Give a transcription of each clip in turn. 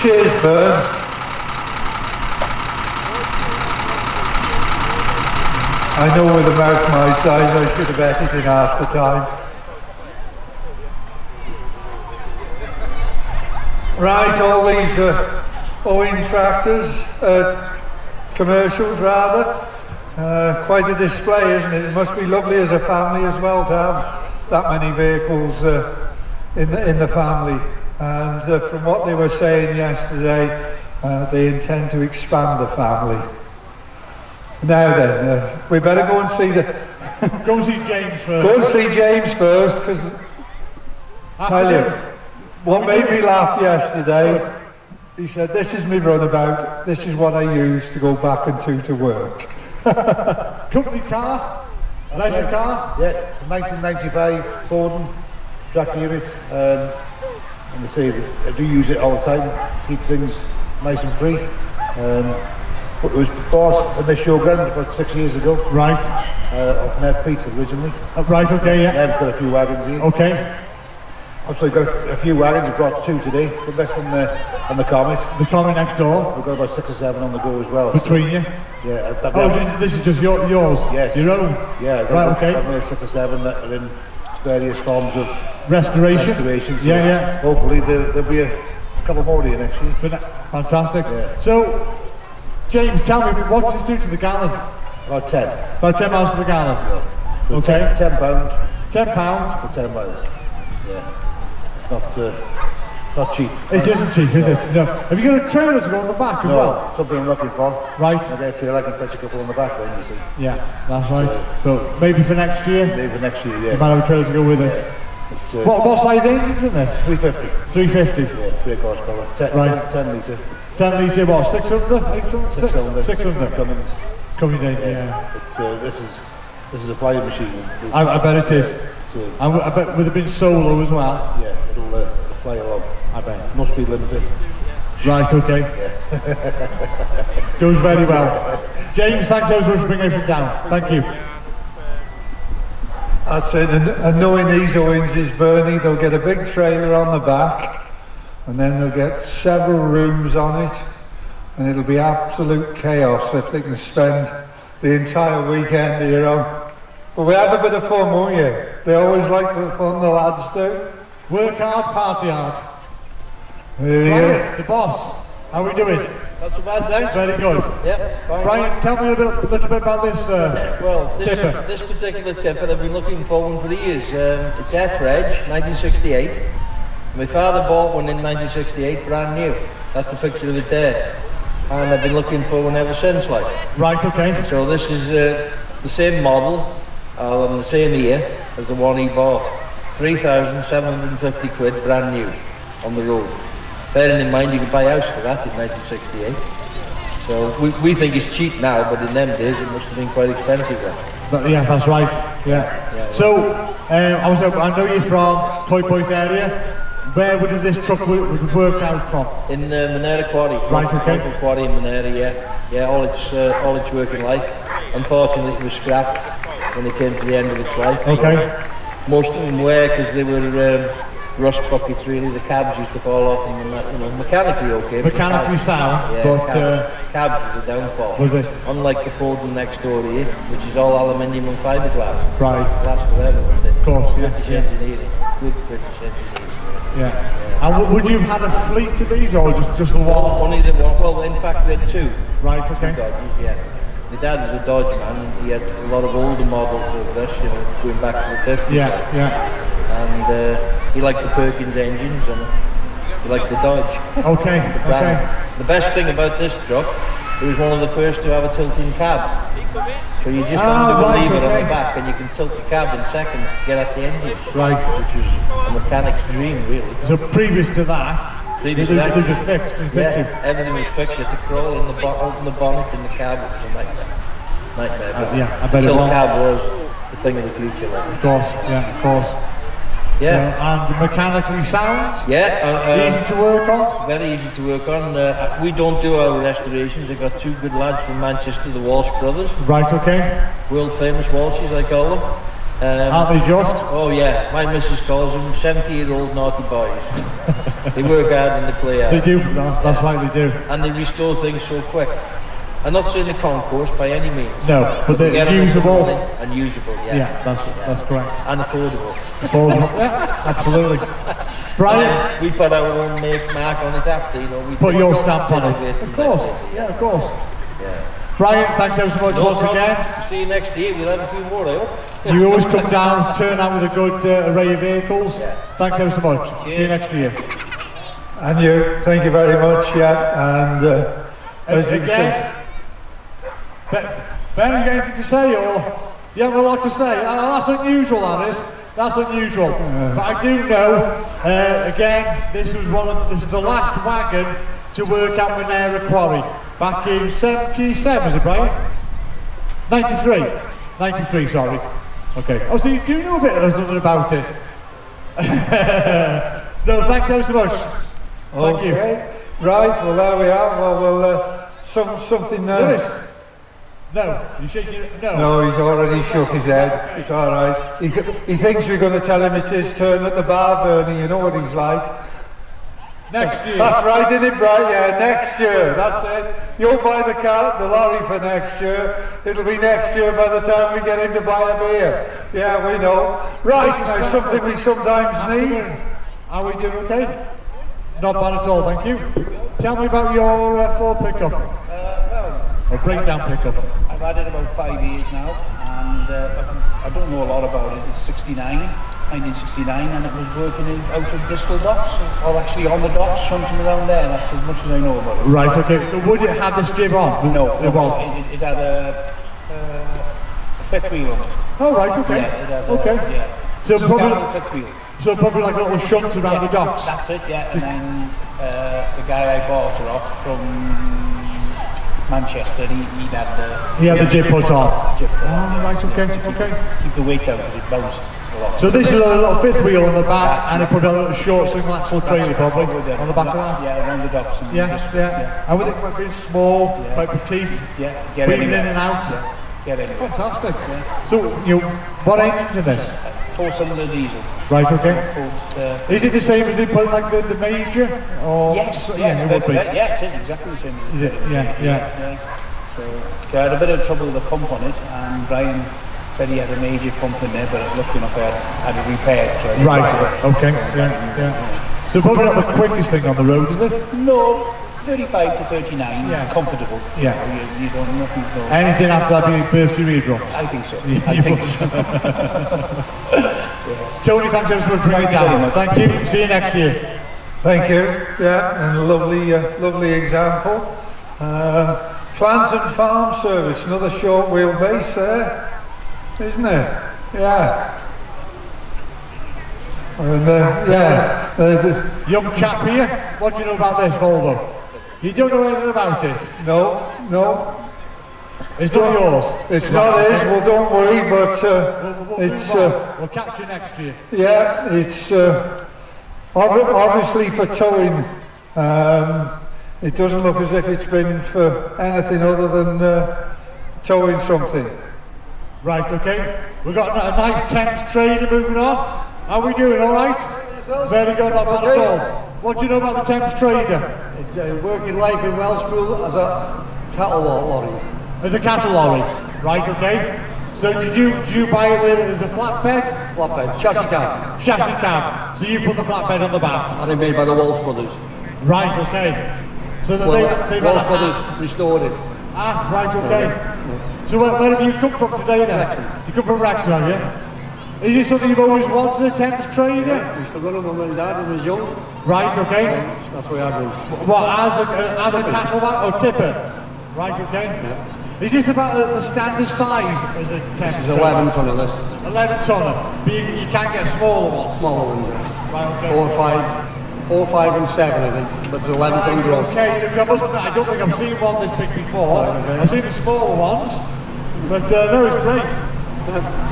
Cheers, Bern. I know with a mouse my size I should have ate it in half the time. Right, all these Owen tractors, commercials rather, quite a display, isn't it? It must be lovely as a family as well to have that many vehicles in the family. And from what they were saying yesterday, they intend to expand the family. Now then, we better go and see the... Go and see James first. Go and see James first, because... Tell you, what made me laugh yesterday, he said, this is my runabout, this is what I use to go back to work. Company car? Leisure car? Yeah, it's a 1995 Ford track unit. And they say I do use it all the time to keep things nice and free. It was bought in this showground about 6 years ago. Right. Off Nev Pete originally. Right, okay, yeah. Nev's got a few wagons here. Okay. Also got a few wagons, we've brought 2 today, but that's on the Comet. The Comet next door? We've got about 6 or 7 on the go as well. Between you? Yeah. This is just yours? Yes. Your own? Yeah, right, okay. I've got 6 or 7 that are in various forms of restoration. So yeah. Hopefully there'll be a couple more here next year. Fantastic. Yeah. So, James, tell me, what does it do to the gallon? About 10. About 10 miles to the gallon? Yeah. So okay. £10. £10? For 10 miles. Yeah. It's not cheap. It isn't cheap, is it? No. Have you got a trailer to go on the back as well? No, something I'm looking for. Right. I get a trailer, I can fetch a couple on the back then, you see. Yeah, that's right. So maybe for next year? Maybe for next year, yeah. You might have a trailer to go with it. What size engine's in this? 350. 350? Yeah, 3 horsepower. 10 litre. 10 litre, what? 600? 800? 600. Cummins. Cummins, yeah. But this is a flying machine. I bet it is. I bet with it being solo as well. Yeah, it'll fly along. I bet. No speed limit. Right, okay. Yeah. Goes very well. James, thanks so much for bringing everything down. Thank you. That's it, and knowing these Owens is Bernie, they'll get a big trailer on the back, and then they'll get several rooms on it, and it'll be absolute chaos if they can spend the entire weekend here on. But we have a bit of fun, won't you? They always like the fun, the lads do. Work hard, party hard. Brian, the boss, how are we doing? Not so bad, thanks. Very good. Yep, fine. Brian, tell me a little bit about this tipper. This particular tipper I've been looking for for the years. It's F-Reg, 1968. My father bought one in 1968, brand new. That's a picture of it there. And I've been looking for one ever since, like. Right, okay. So this is the same model, on the same year as the one he bought. 3,750 quid, brand new, on the road. Bearing in mind you could buy a house for that in 1968. So we think it's cheap now, but in them days it must have been quite expensive then. Yeah, that's right. Yeah. So I know you're from Coedpoeth area. Where would this truck have worked out from? In Monera Quarry. Right, okay. Local quarry in Monera, yeah. Yeah, all its working life. Unfortunately, it was scrapped when it came to the end of its life. Okay. Most of them were because they were rust buckets, really. The cabs used to fall off them, and that, you know, mechanically okay. Mechanically sound, yeah, but cabs was a downfall. Was it? Unlike the Ford next door here, which is all aluminium and fiberglass. Right. Lasts forever, wouldn't it? Of course, yeah. British engineering. Good British engineering. Yeah. And would you have had a fleet of these, or just the one? Only the one. Well, in fact, we had 2. Right. Okay. 2 Dodges, yeah. My dad was a Dodge man, and he had a lot of older models of this, you know, going back to the 50s. Yeah. Yeah. And he liked the Perkins engines, and he liked the Dodge. Okay. Okay. The best thing about this truck, it was one of the first to have a tilting cab. So you just undo a lever on the back and you can tilt the cab in seconds to get at the engine. Right. Which was a mechanic's dream, really. So previous to that, they were just fixed in situ. Yeah, everything was fixed. You had to crawl in open the bonnet in the cab. It was a nightmare. Yeah, I bet it was. The cab was the thing of the future. Like. Of course, yeah, of course. Yeah. And mechanically sound? Yeah. Easy to work on? Very easy to work on. We don't do our restorations. I've got 2 good lads from Manchester, the Walsh brothers. Right, okay. World famous Walshes, I call them. Aren't they just? Oh yeah, my missus calls them 70-year-old naughty boys. They work hard and they play hard. They do, that's right, they do. And they restore things so quick. I'm not saying the concourse by any means. No, but they're usable. And usable, yeah. Yeah, that's correct. And affordable. Affordable, yeah, absolutely. Brian? We put our own mark on it after, you know. We put your stamp on it. Of course, yeah, of course. Yeah. Brian, thanks ever so much once again. See you next year, we'll have a few more, I hope. You always come down, turn out with a good array of vehicles. Yeah. Thanks ever so much. Cheers. See you next year. And you, thank you very much, yeah. And as you said, Ben, you got anything to say, or you haven't a lot to say? That's unusual, that is. That's unusual. But I do know, again, this is the last wagon to work at Monera Quarry back in 77, is it, Brian? 93. 93, sorry. Okay. Oh, so you do know a bit or something about it? No, thanks ever so much. Thank you. Right, well there we are. Well, something Lewis. No, you shaking? No. No, he's already shook his head. It's all right. He thinks we're going to tell him it's his turn at the bar, Bernie. You know what he's like. Next year. That's right, isn't it, Brian? Yeah, next year. That's it. You'll buy the lorry for next year. It'll be next year by the time we get him to buy a beer. Yeah, we know. Right, now something we sometimes need. Are we doing okay? Not bad at all, thank you. Tell me about your Ford pickup. Or breakdown pickup. I've had it about 5 years now, and I don't know a lot about it. It's 1969, and it was working out of Bristol docks, or actually on the docks, something around there. That's as much as I know about it. Right, okay. So would it have this jib on? No, it wasn't. It had a fifth wheel on it. Oh, right, okay. Yeah, it had okay. Yeah. So probably fifth wheel. So probably like a little shunt around the docks. That's it, yeah. And then the guy I bought her off from Manchester, he had the jib put on. Right, okay, to okay. Keep the weight down because it bounced a lot. So this is a little fifth wheel on the back, and it put a little short single axle trailer probably on the back of that. Yeah, around the docks. And Yeah. And with it quite big, small, quite petite, weaving in and out. Get anywhere. Fantastic. So, what engine's in this? 4-cylinder diesel. Right, okay. Is it the same as they put like the major? Or yes, it would be. Yeah, it is exactly the same. Is it? Yeah. So I had a bit of trouble with the pump on it, and Brian said he had a major pump in there, but lucky enough I had it repaired. So right, okay, yeah. So probably not the quickest thing on the road, is it? No, 35 to 39, comfortable. Yeah. You don't nothing. Anything after that being burst your eardrums? I think so. I think so. Tony, thanks ever so much for bringing it down. Thank you. See you next year. Thank you. Yeah, and a lovely example. Plant and farm service, another short wheelbase there, isn't it? Yeah. And young chap here, what do you know about this Volvo? You don't know anything about it? No. It's not yours? It's not his, well don't worry, but we'll catch you next year. Yeah, it's obviously for towing. It doesn't look as if it's been for anything other than towing something. Right, okay. We've got a nice Thames trailer moving on. How are we doing, all right? Very good, not bad at all. What do you know about the Thames trader? It's working life in Wellspool as a cattle lorry. As a cattle lorry, right, okay. So did you buy it with it as a flatbed? Flatbed, chassis cab. Chassis cab. So you put the flatbed on the back? And it's made by the Walsh Brothers. Right, okay. So that they've Walsh Brothers restored it. Ah, right, okay. Yeah. So where have you come from today then? You come from Wrexham, have you? Is it something you've always wanted, a Thames trader? Yeah, we used to run them when my dad was young. Right, okay. That's why I run. What, as a cattle or tipper? Right, okay. Yeah. Is this about the standard size as a Thames? This is 11 tonner, this. 11 tonner. But you can't get smaller ones? Smaller ones, Right, okay. 4, 5 and 7 I think, but there's 11 tons of. Okay, I must admit, I don't think I've seen one this big before. I've seen the smaller ones, but no, it's great.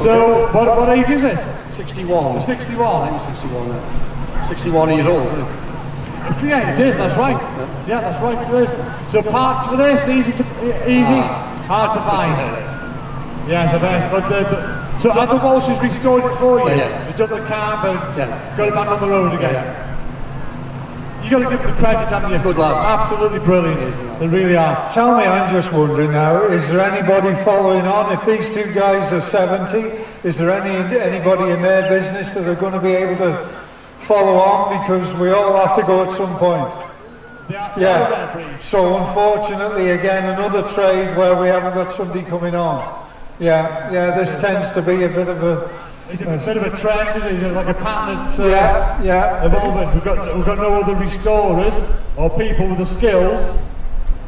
So, what age is it? 61. 61? I'm 61 now. 61 years old, isn't it? Yeah, it is, that's right. Yeah, that's right, it is. So parts for this, easy, hard to find. Yes, I bet. But So have the Walshes restored it for you? Yeah. You've done the carbons, Yeah. got it back on the road again? You got to give them the credit, haven't you? Good lads. Absolutely brilliant. They really are. Tell me, I'm just wondering now, is there anybody following on? If these two guys are 70, is there anybody in their business that are going to be able to follow on? Because we all have to go at some point. Yeah. So unfortunately, again, another trade where we haven't got somebody coming on. Yeah, this tends to be a bit of a... It's a bit of a trend, isn't it? It's like a pattern that's evolving. We've got no other restorers or people with the skills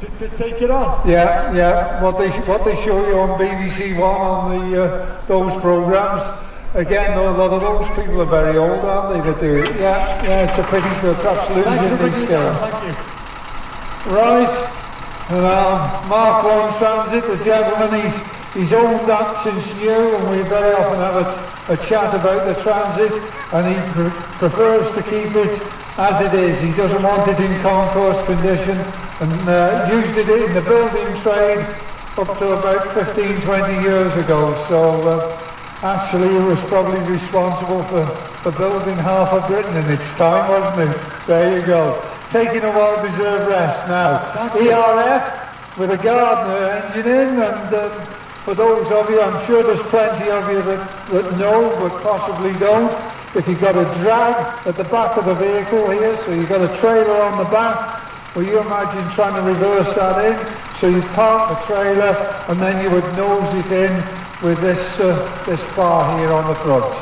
to take it on. Yeah. What they show you on BBC One on the those programs. Again, a lot of those people are very old, aren't they? That do it. Yeah. It's a pity for perhaps losing these skills. Thank you. Right. Mark 1 Transit, the gentleman, he's owned that since new, and we very often have a chat about the Transit, and he prefers to keep it as it is. He doesn't want it in concourse condition, and used it in the building trade up to about 15-20 years ago. So actually he was probably responsible for building half of Britain in its time, wasn't it? There you go. Taking a well-deserved rest now. ERF with a Gardner engine in, and for those of you, I'm sure there's plenty of you that know but possibly don't. If you've got a drag at the back of the vehicle here, so you've got a trailer on the back, well, you imagine trying to reverse that in, so you park the trailer and then you would nose it in with this bar here on the front.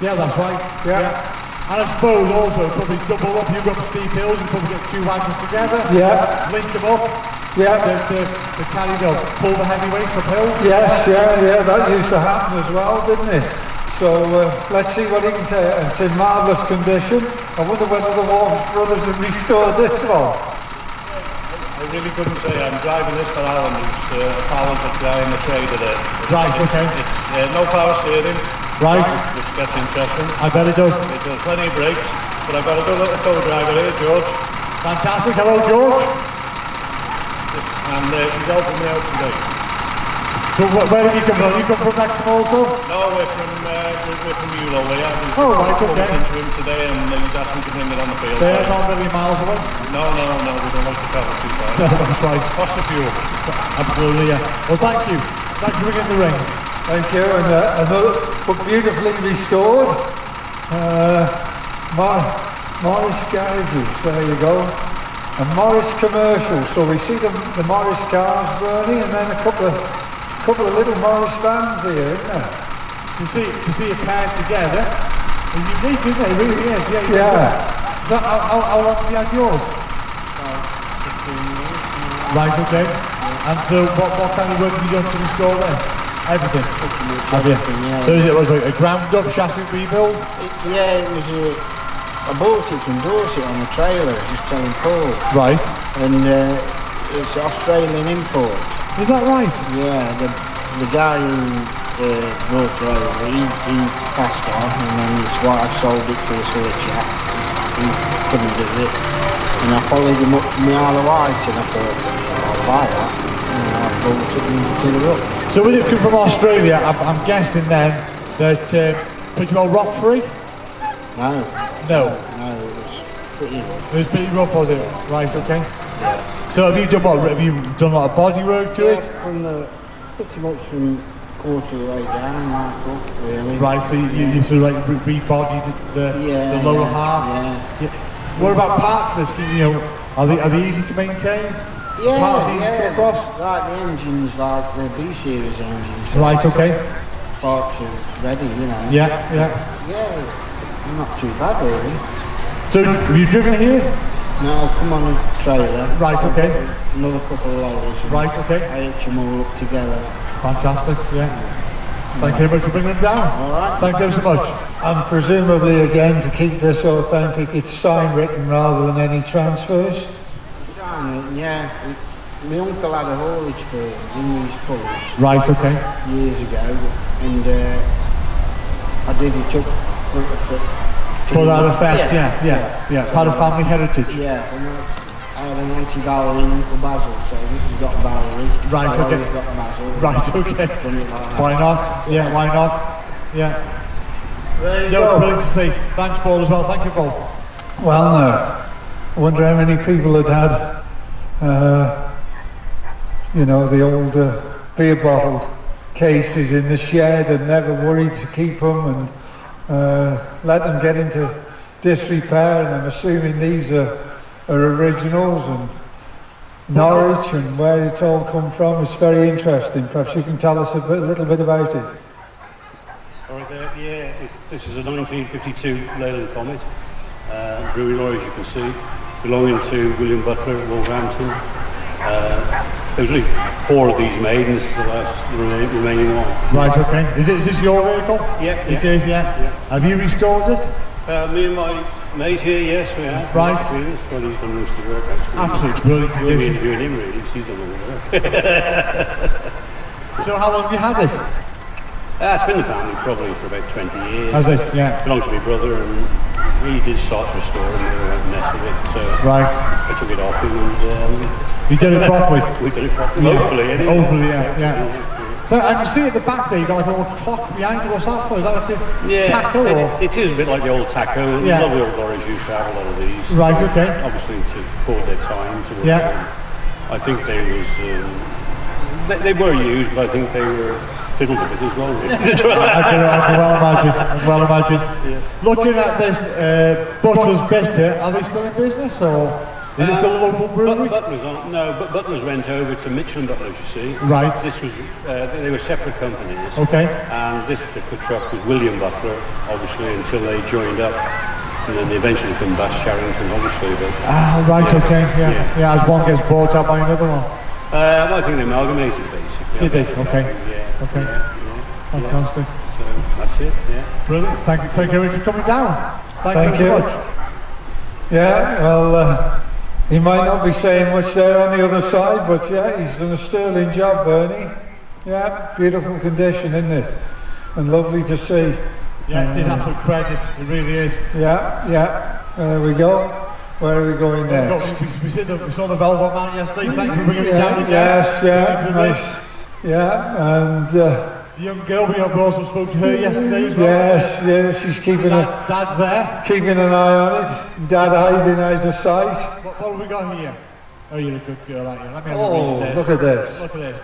Yeah, that's right. Yeah. And I suppose also probably double up. You've got steep hills, you probably get two wagons together. Yeah. Link them up. Yeah. To carry pull the heavyweights up hills. Yes, yeah. That used to happen as well, didn't it? So let's see what he can tell you. It's in marvellous condition. I wonder whether the Walsh brothers have restored this one. I really couldn't say. I'm driving this for Alan, who's a talented guy in the trade of it. Right, okay. It's no power steering. Right. Which gets interesting. I bet it does. It does plenty of brakes. But I've got a good little co-driver here, George. Fantastic. Hello, George. And he's helping me out today. So where have you come from? You come from Wrexham also? No, we're from Eulo. Oh, right, okay. Into him today, and he's asked me to bring it on the field. They're not a million miles away. No, we don't like to travel too far. No, that's right. Cost of fuel. Absolutely, yeah. Well, thank you. Thanks for bringing the ring. Thank you, and another but beautifully restored. Morris Garages, there you go. And Morris Commercial. So we see the Morris cars, Bernie, and then a couple of little Morris vans here, isn't there? To see a pair together is unique, isn't it? It really is. Yeah. So how long have you had yours? 15 years. Right, okay. And so what kind of work have you done to restore this? Everything? Pretty much Have you? everything, yeah. So it was like a ground up chassis rebuild? It was I bought it from Dorset on a trailer, just telling Paul. Right. And it's Australian import. Is that right? Yeah, the guy who brought it over, he passed on, and then his wife sold it to this other chap. He couldn't do it. And I followed him up from the Isle of Wight, and I thought, I'll buy that. And I bought it and did it up. So with it come from Australia, I'm guessing then that pretty well rock free? No, it was pretty rough. It was pretty rough, was it? Right, okay. Yeah. So have you done what? Have you done a lot of body work to it? Pretty much from quarter of the way down, like up, really. Right, so you sort of like rebodied the lower half? Yeah. What about parts of this? Are they easy to maintain? Yeah, Parts easy to get across? Like the engines, like the B-series engines. Right, okay. Parts are ready, Yeah. Yeah, not too bad really. So have you driven here? No, come on a trailer. Right, okay. Another couple of loads. Right, okay. I hitch them all up together. Fantastic, yeah. Thank you very much for bringing them down. All right. Thanks ever so much. And presumably again, to keep this authentic, it's sign written rather than any transfers. Yeah. My uncle had a haulage firm in these colours. Right, okay. Years ago, and I did it up For that effect, yeah. Part of family heritage. Yeah, and I had an anti-Valerie Uncle Basil, so this has got Valerie. Right, okay. Got Basil. Right, okay. Done it like that. Why not? Yeah, why not? Yeah. There you No, go. brilliant to see. Thanks, Paul, as well. Thank you both. Well, no. I wonder how many people had you know, the old beer bottle cases in the shed and never worried to keep them and let them get into disrepair. And I'm assuming these are originals, and Norwich and where it's all come from is very interesting. Perhaps you can tell us a little bit about it. All right, this is a 1952 Leyland Comet, brewery lorry, as you can see, belonging to William Butler at Wolverhampton. There's only 4 of these made, and this is the last remaining one. Right, okay. Is this your vehicle? Yeah. It is, yeah. Have you restored it? Me and my mate here, yes, we have. Right. Well, he's done most of the work, actually. Absolutely brilliant You'll be condition. interviewing him, really, 'cause he's done all the work. So how long have you had it? It's been the family probably for about 20 years. Has it? Yeah. Belonged to my brother, and he did start to restore it, and never went mess with it, so Right. I took it off him, and You did it properly? we did it properly. Yeah. Hopefully, anyway. Hopefully, yeah. So I can see at the back there, you've got like a little clock behind you. What's that for? Is that like a taco or? It is a bit like the old taco, and Yeah. a lot of the old lorries used to have a lot of these. Right, okay. Obviously to hold their time. Yeah. I think they was, they were used, but I think they were fiddled a bit as well. Really. I can well imagine. Yeah. Looking at this Butler's Bitter, are they still in business, or is it still a local brewery? Butlers aren't, no, but Butlers went over to Mitchell and Butlers, you see. Right. This was, they were separate companies. Okay. And this particular truck was William Butler, obviously, until they joined up. And then they eventually combust Sharrington, obviously. But, Right, okay, Yeah. yeah. As one gets bought out by another one. well, I think they amalgamated, basically. Did they? I think, Okay. Yeah. Okay. Yeah. Fantastic. So that's it, yeah. Brilliant. Thank you very much for coming down. Thank Thanks you. so much. Yeah, well, he might not be saying much there on the other side, but yeah, he's done a sterling job, Bernie. Yeah, beautiful condition, isn't it? And lovely to see. Yeah, it is absolute credit. It really is. Yeah, there we go. Where are we going next? We saw the Velvet Man yesterday. Thank you for bringing it down again. Yes, Into yeah, the nice. Yeah, and The young girl, we also spoke to her yesterday as well. yes, yeah, she's keeping Dad's there. keeping an eye on it. Dad hiding out of sight. What have we got here? Oh, you're a good girl, aren't you? Let me have a Oh, read of look at this. Look at this.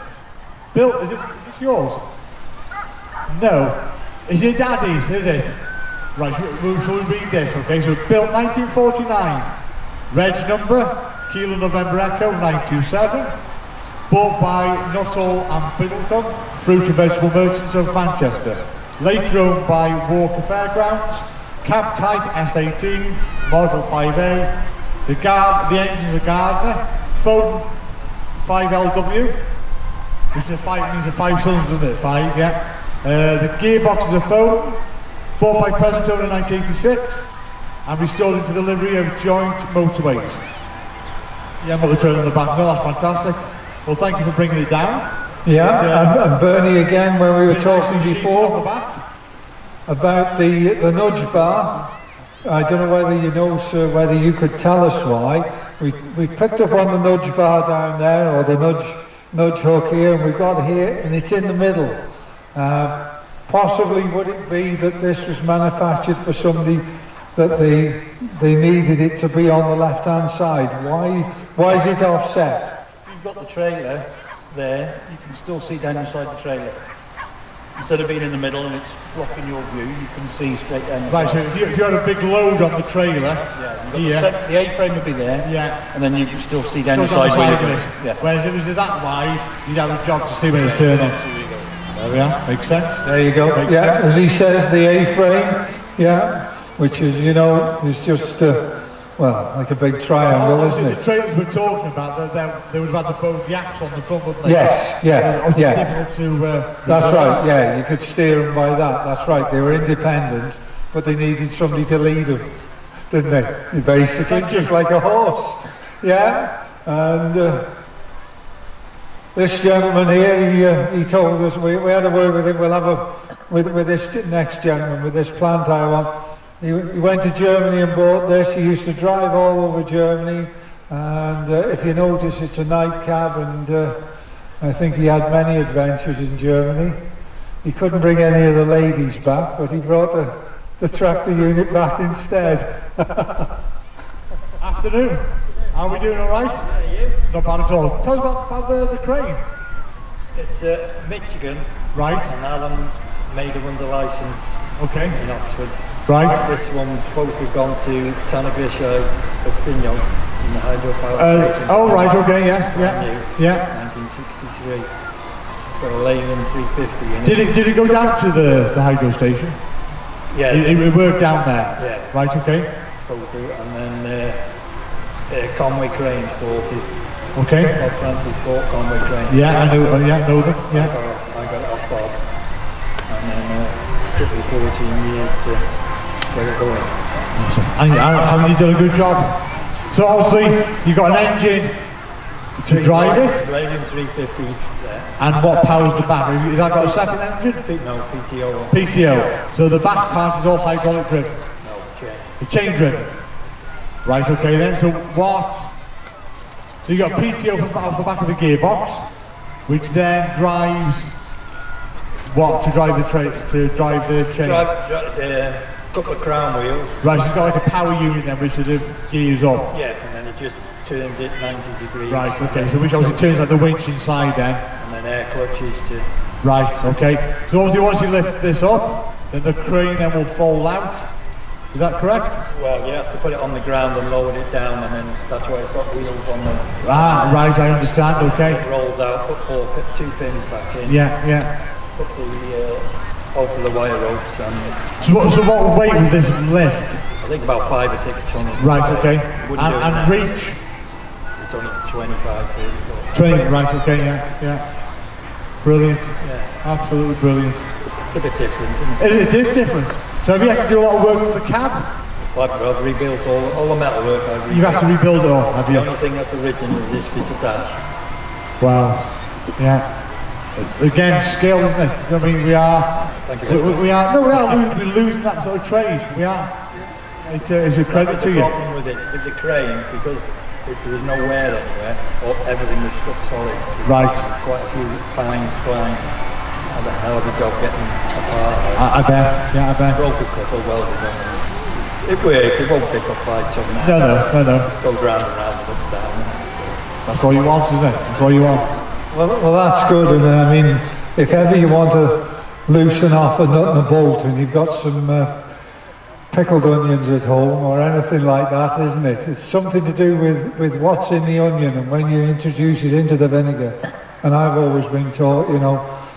Bill, is this yours? No. Is your daddy's, is it? Right, shall we read this, okay? So built 1949. Reg number, Kilo November Echo 927. Bought by Nuttall and Biddlecombe, fruit and vegetable merchants of Manchester. Later owned by Walker Fairgrounds. Cab type S18, model 5A. The engines are Gardner. Phone 5LW. This is a 5 cylinders, isn't it? 5, yeah. The gearbox is a phone. Bought by present owner in 1986 and restored into the livery of Joint Motorways. Yeah, got the trailer in the back. No, that's fantastic. Well, thank you for bringing it down. Yeah, and Bernie again, when we were talking on the before back. about the nudge bar. I don't know whether you know, sir, whether you could tell us why. We picked up on the nudge bar down there, or the nudge hook here, and we've got here, and it's in the middle. Possibly would it be that this was manufactured for somebody that they needed it to be on the left hand side? Why is it offset? You've got the trailer there, you can still see down inside the trailer. Instead of being in the middle and it's blocking your view, you can see straight down the Right, so side. if you had a big load on the trailer, Yeah, here, the A-frame would be there, yeah, and then you can still see down still the down side the where side you're of going. it. Yeah. Whereas if it was that wide, you'd have a job to see when it's turning. There we are, makes sense. There you go. Makes Yeah, sense. as he says, the A-frame, yeah, which is, you know, is just, well, like a big triangle, isn't Obviously, the it? trailers we're talking about, they would have had the bogey axe on the front, wouldn't they? Yes, yeah, Obviously, yeah. difficult to... That's reverse. right, yeah, you could steer them by that, that's right. They were independent, but they needed somebody to lead them, didn't they? Basically, Thank just you. like a horse. Yeah, and this gentleman here, he told us, we had a word with him, we'll have with this next gentleman, with this plant I want. He went to Germany and bought this. He used to drive all over Germany, and if you notice, it's a night cab, and I think he had many adventures in Germany. he couldn't bring any of the ladies back, but he brought the tractor unit back instead. Afternoon. How are we doing, all right? Yeah, you? Not bad at all. Tell us about the crane. It's Michigan. Right. And Alan made them under license Okay. in Oxford. Right. This one's supposed to have gone to Tanagrisha Espino in the hydropower station. Oh, right, okay, yes, Brand yeah. new, Yeah. 1963. It's got a Leyland 350 in it. Did it go down to the hydro station? Yeah. It worked down there? Yeah. Right, okay. Supposed to, and then Conway Crane bought it. Okay. Bob Francis bought Conway Crane. Yeah, I know, know them, I yeah. got it off Bob. And then it took me 14 years to get it going. Awesome. And haven't you done a good job? So obviously, you've got an engine to drive it, Leyland 350 there. and what powers the back? Has that got a second engine? No, PTO. PTO. So the back part is all hydraulic driven. No, chain. The chain driven. Right, okay then. So what? So you got PTO off the back of the gearbox, which then drives what to drive the chain. Drive couple of crown wheels. Right, so it's got like a power unit then, which sort of gears up. Yeah, and then it just turned it 90 degrees. Right, okay. So which obviously turns like the winch inside then. And then air clutches to. Right, okay. So obviously once you lift this up, then the crane then will fold out. Is that correct? Well, you have to put it on the ground and lower it down, and then that's why it's got wheels on them. Ah, right, I understand, okay. It rolls out, put two pins back in. Yeah, yeah. Put the alter the wire ropes and So what weight was this lift? I think about 5 or 6 tons. Right, okay. Wouldn't do it And now. reach? It's only 25, 30. 20, right, okay, yeah, yeah. Brilliant. Yeah, Absolutely brilliant. it's a bit different, isn't it? It is different. So have you had to do a lot of work to the cab? I've rebuilt all the metal work. You've had to rebuild it all, have The you? only thing that's original is this bit of dash. Wow. Yeah. Again, skill, isn't it? I mean, we are losing that sort of trade. We are. It's a credit to The you. problem with the crane, because there was no wear anywhere, everything was stuck solid. Right. There's quite a few fine splines. Had a hell of a job getting apart. I bet. Yeah, I bet. Broke a couple, welded them. It works, it won't pick up 5 ton now. No. Go round and round, up down. That's all you want, isn't it? That's all you want. Well, that's good. And I mean, if ever you want to loosen off a nut and a bolt, and you've got some pickled onions at home or anything like that, isn't it? It's something to do with what's in the onion and when you introduce it into the vinegar. And I've always been taught,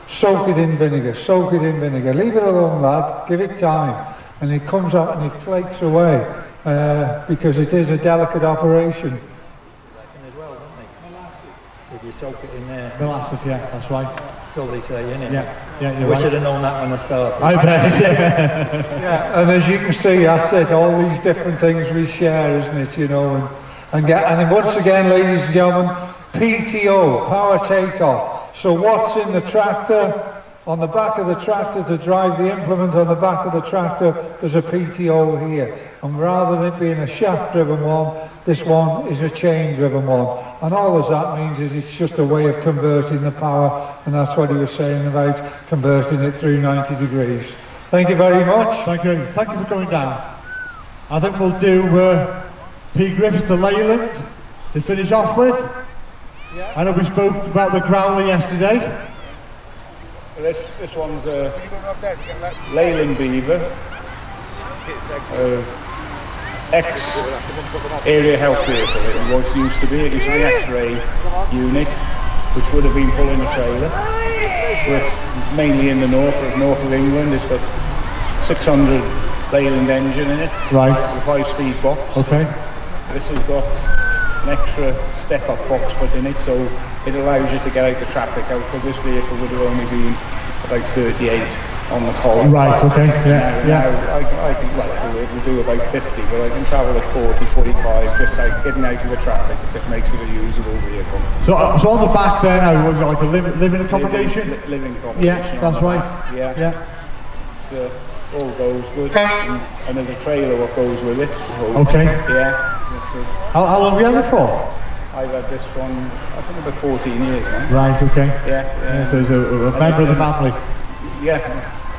soak it in vinegar, leave it alone, lad, give it time. And it comes up and it flakes away because it is a delicate operation. As well, don't they? If you soak it in there. Molasses, yeah, that's right. So they say, innit? Yeah, I you're wish I'd right. have known that when I started. I bet. Yeah, and as you can see, that's it, all these different things we share, isn't it, and once again, ladies and gentlemen, PTO, power takeoff. So what's in the tractor? On the back of the tractor to drive the implement on the back of the tractor, there's a PTO here. And rather than it being a shaft-driven one, this one is a chain-driven one. And all that means is it's just a way of converting the power, and that's what he was saying about converting it through 90 degrees. Thank you very much. Thank you for coming down. I think we'll do P. Griffiths to Leyland to finish off with. Yeah. I know we spoke about the growler yesterday. This one's a Leyland Beaver, ex-area health vehicle. It was used to be. It used to be an X-ray unit, which would have been pulling a trailer. But mainly in the north of England. It's got 600 Leyland engine in it. Right. With a 5-speed box. Okay. This has got an extra step-up box put in it, so it allows you to get out the traffic out, because this vehicle would have only been about 38 on the column. Right, okay, yeah. Now I can, it will do about 50, but I can travel at 40, 45, just like getting out of the traffic. It just makes it a usable vehicle. So on the back there now, we've got like a living accommodation? Living accommodation. Yeah, that's right. Yeah. So, all goes good. And there's a trailer what goes with it. Okay. Yeah. How long have you had it for? I've had this one, I think about 14 years now. Right, okay. Yeah. So he's a member of the family. Yeah,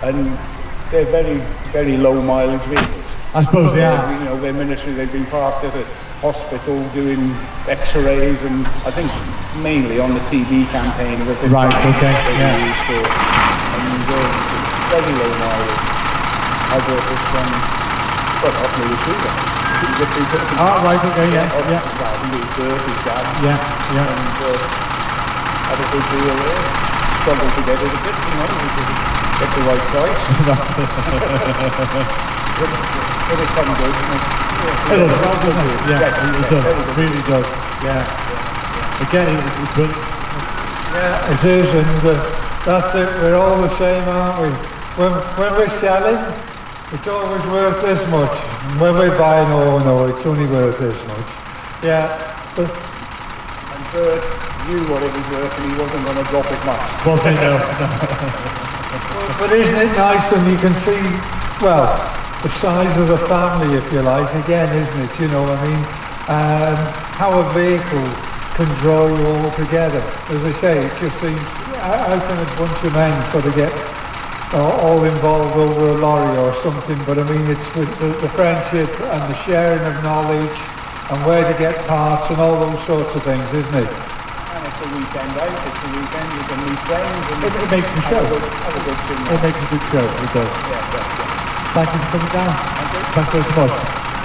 and they're very, very low mileage vehicles. I suppose they are. You know, their ministry, they've been parked at a hospital doing x-rays and I think mainly on the TB campaign that they've Right, okay, yeah. used for. And very low mileage. I bought this one, well, off Lewis Weaver. Oh, right, okay, yes, yeah. Lewis Burt, his dad's. Yeah, yeah. And had a good deal there. Struggled to get it a bit, you know, we could get the right price. But it come good. It does, well, doesn't it? Yeah, Yes, it does, it really does. Yeah. Again, it's brilliant. Yeah, it is, and that's it. We're all the same, aren't we? When we're selling, it's always worth this much. And when we're buying, oh no, it's only worth this much. Yeah. But And Bert knew what it was worth and he wasn't going to drop it much. Wasn't it, no? But isn't it nice when you can see, well, the size of the family, if you like, again, isn't it? You know, I mean, how a vehicle can draw you all together. As I say, it just seems, how can a bunch of men sort of get all involved over a lorry or something? But I mean, it's the friendship and the sharing of knowledge and where to get parts and all those sorts of things, isn't it? And it's a weekend out, it's a weekend, you can meet friends and It makes the show. have a good chin. It makes a good show, it does. Yeah, that's it. Thank you for coming down. Thanks so much.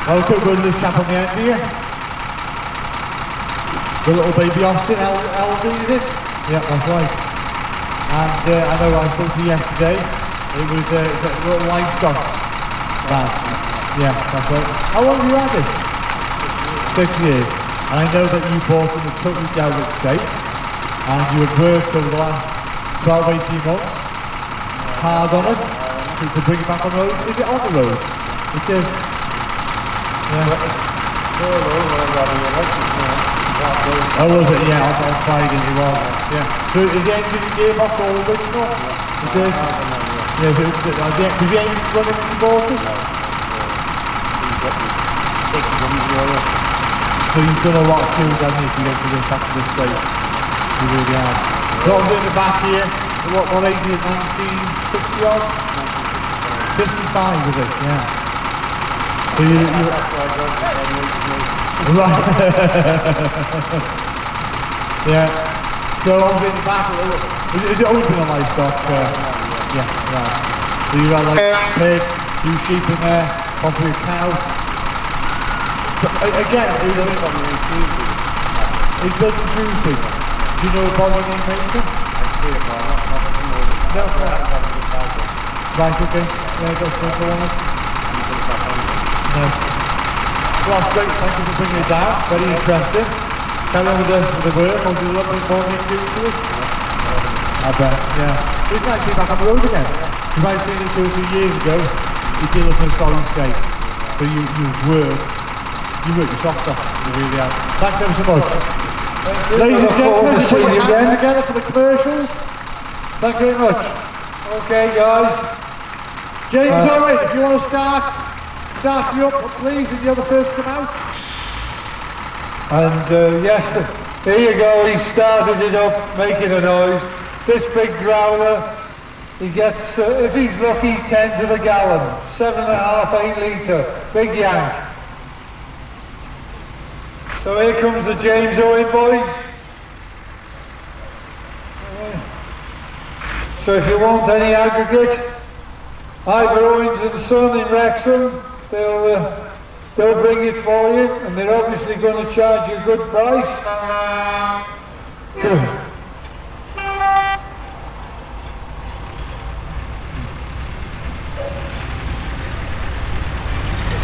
Okay, we'll go to this chap on the end here. The little baby Austin, LD, is it? Yeah, that's right. And I know I spoke to you yesterday. It was it's a little livestock van. Yeah, that's right. How long have you had this? 6 years. And I know that you bought it in a totally derelict state. And you had worked over the last 12, 18 months hard on it. To bring it back on the road. Is it on the road? It is. Yeah. Oh, was it? Yeah, on Friday it was. Yeah. So is the engine and gearbox all original? It is. Yeah. Was the engine running when you bought it? So you've done a lot to it, haven't you, to get to back to this state? You really have. So obviously in the back here, what age is it? 1960 odd? 55 was it, yeah. So you right. Yeah. So obviously in the back, has it always been a livestock? Yeah, right. So you had like pigs, few sheep in there, possibly a cow. But again, it was built in Shrewsbury. Do you know a body name maker? No. Right, okay. Yeah, go on it. No. Well, that's great. Thank you for bringing it down. Very interesting. Carry on with the work. Was there a lot more you can do to it? I bet, yeah. It's nice to be back on the road again. You might have seen it 2 or 3 years ago. You did look in a solid state. So you worked your socks off. You really have. Thanks ever so much. Ladies and gentlemen, just put your hands together for the commercials. Thank you very much. Okay, guys. James Owen, if you want to start you up, please, and you're the first to come out. And yes, here you go, he started it up, making a noise. This big growler, he gets, if he's lucky, 10 to the gallon. 7.5, 8 litre, big yank. So here comes the James Owen boys. So if you want any aggregate, Ivor Owens and Son in Wrexham, they'll bring it for you, and they're obviously going to charge you a good price.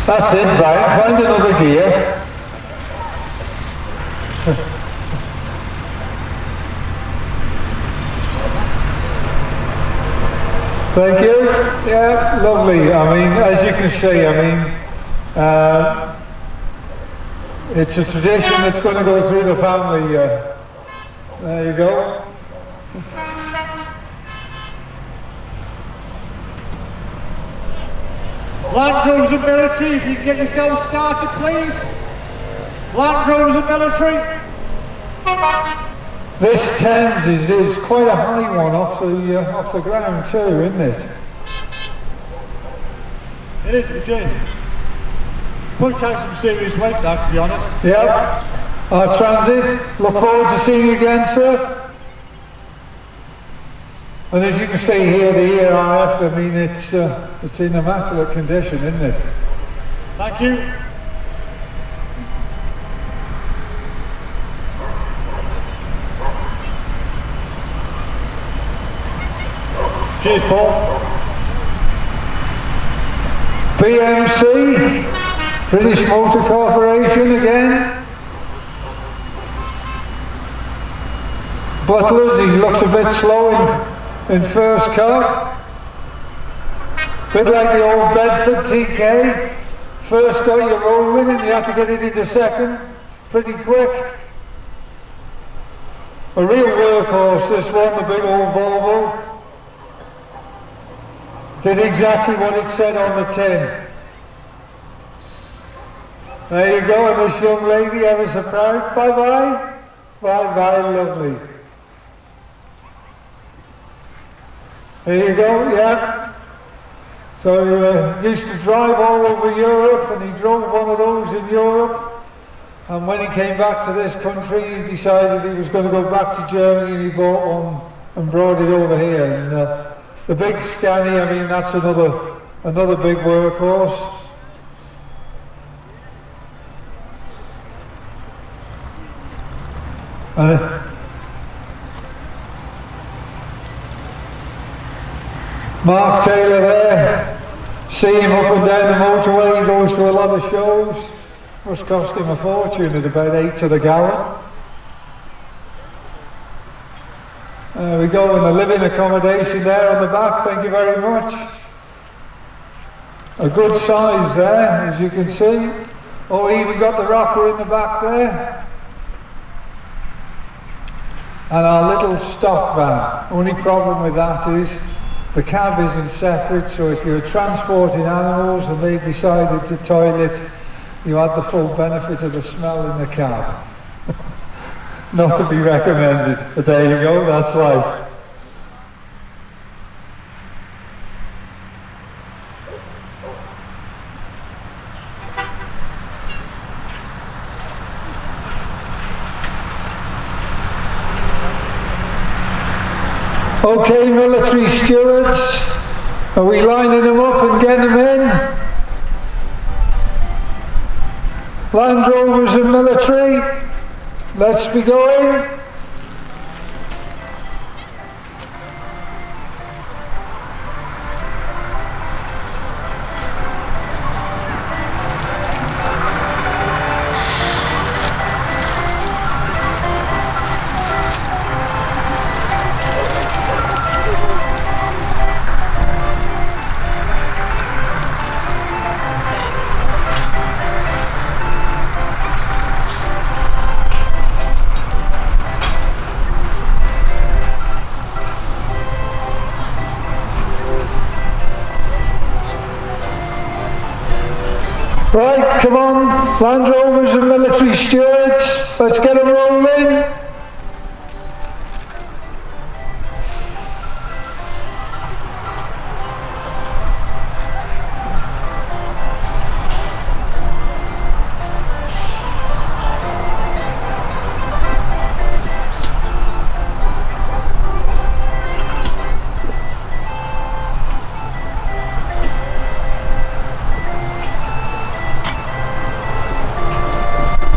That's it, Brian. Find another gear. Thank you. Yeah, lovely. I mean, as you can see, I mean, it's a tradition that's going to go through the family. There you go. Land Rover Military, if you can get yourself started, please. Land Rover Military. This Thames is quite a high one off the ground too, isn't it? It is. Put carry some serious weight now, to be honest. Yep. Our Transit, look forward to seeing you again, sir. And as you can see here, the ERF, I mean, it's in immaculate condition, isn't it? Thank you. Cheers, Paul. BMC, British Motor Corporation again. Butlers, he looks a bit slow in first cock. Bit like the old Bedford TK. First got your rolling and you have to get it into second pretty quick. A real workhorse, this one, the big old Volvo. Did exactly what it said on the tin. There you go, and this young lady ever so proud. Bye bye. Bye bye, lovely. There you go, yeah. So he used to drive all over Europe, and he drove one of those in Europe. And when he came back to this country, he decided he was going to go back to Germany, and he bought one and brought it over here. And the big Scania, I mean, that's another big workhorse. Mark Taylor there, see him up and down the motorway, he goes to a lot of shows. Must cost him a fortune at about 8 to the gallon. There we go, and the living accommodation there on the back, thank you very much. A good size there, as you can see. Oh, even got the rocker in the back there. And our little stock van. Only problem with that is the cab isn't separate, so if you're transporting animals and they decided to toilet, you had the full benefit of the smell in the cab. Not to be recommended, but there you go, that's life. Okay, military stewards, are we lining them up and getting them in? Land Rovers and military, let's be going. Right, come on, Land Rovers and military stewards, let's get them rolling.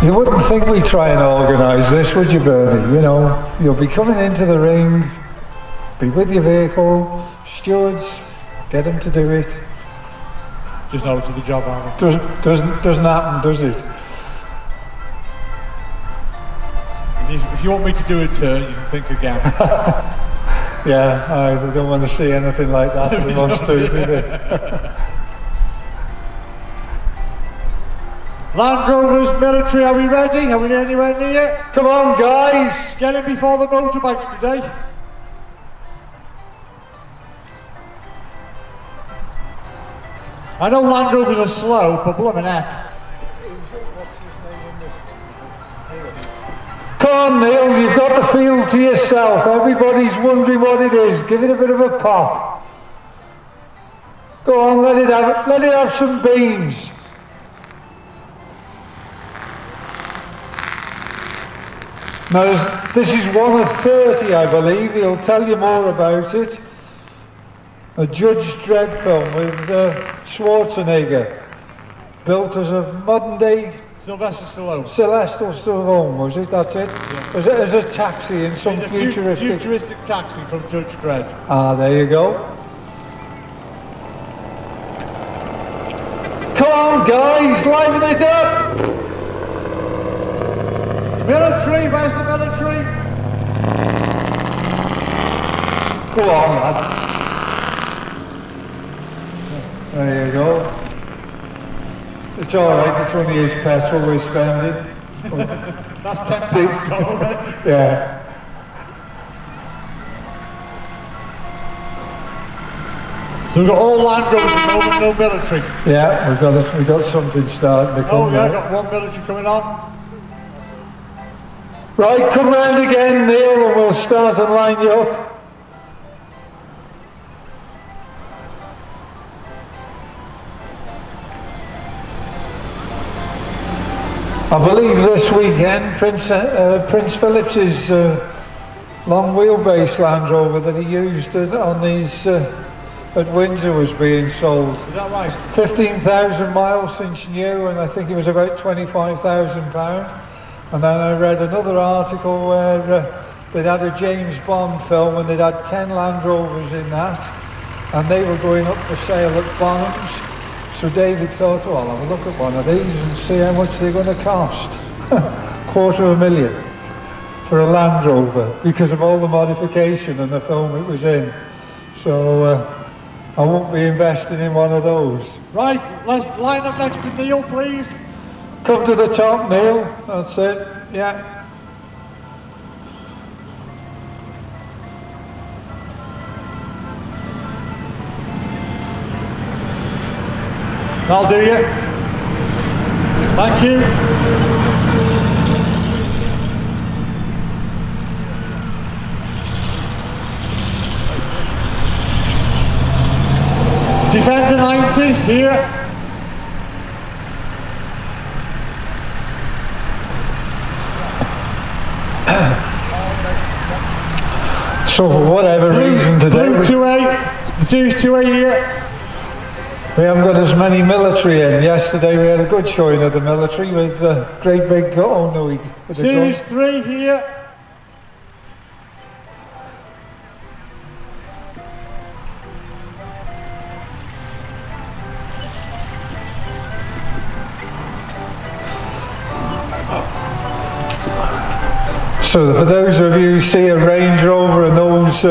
You wouldn't think we'd try and organise this, would you, Bernie? You know, you'll be coming into the ring, be with your vehicle, stewards, get them to do it. Just not up to the job, aren't they? Doesn't happen, does it? If you want me to do a turn, you can think again. Yeah, I don't want to see anything like that from us too, do they? Land Rovers, military, are we ready? Are we anywhere near? Come on, guys! Get in before the motorbikes today. I know Land Rovers are slow, but blooming heck. Come on, Neil, you've got the field to yourself. Everybody's wondering what it is. Give it a bit of a pop. Go on, let it have some beans. Now, this is one of 30, I believe. He'll tell you more about it. A Judge Dredd film with Schwarzenegger, built as a modern-day Sylvester Stallone. Sylvester Stallone, was it? That's it? Yeah. As a taxi in some futuristic taxi from Judge Dredd. Ah, there you go. Come on, guys, liven it up! Military, where's the military? Go on, lad. There you go. It's alright, it's only his petrol we're spending. That's £10 gone already. Yeah. So we've got all Land Rovers at the moment, no military. Yeah, we've got something starting to come. Oh yeah, got one military coming on. Right, come round again, Neil, and we'll start and line you up. I believe this weekend Prince Phillips's long wheelbase Land Rover that he used on these at Windsor was being sold. Is that right? 15,000 miles since new, and I think it was about £25,000. And then I read another article where they'd had a James Bond film and they'd had 10 Land Rovers in that, and they were going up for sale at Bonhams. So David thought, well, I'll have a look at one of these and see how much they're going to cost. $250,000 for a Land Rover because of all the modification and the film it was in. So I won't be investing in one of those. Right, let's line up next to Neil, please. Come to the top, Neil. That's it. Yeah. That'll do you. Thank you. Defender 90 here. So for whatever reason today, Blue 2A, the Series 2A here. we haven't got as many military in. Yesterday we had a good showing of the military with great big with Series 3 here. So for those of you who see a Range Rover and those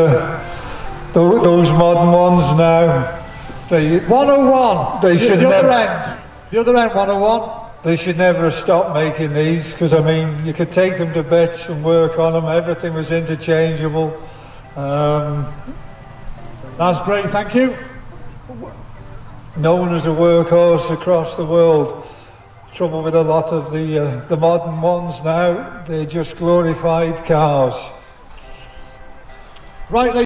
modern ones now, they 101. They should the never. other end. The other end 101. They should never have stopped making these, because I mean you could take them to bits and work on them. Everything was interchangeable. That's great, thank you. Known as a workhorse across the world. Trouble with a lot of the modern ones now, they're just glorified cars. Right, ladies.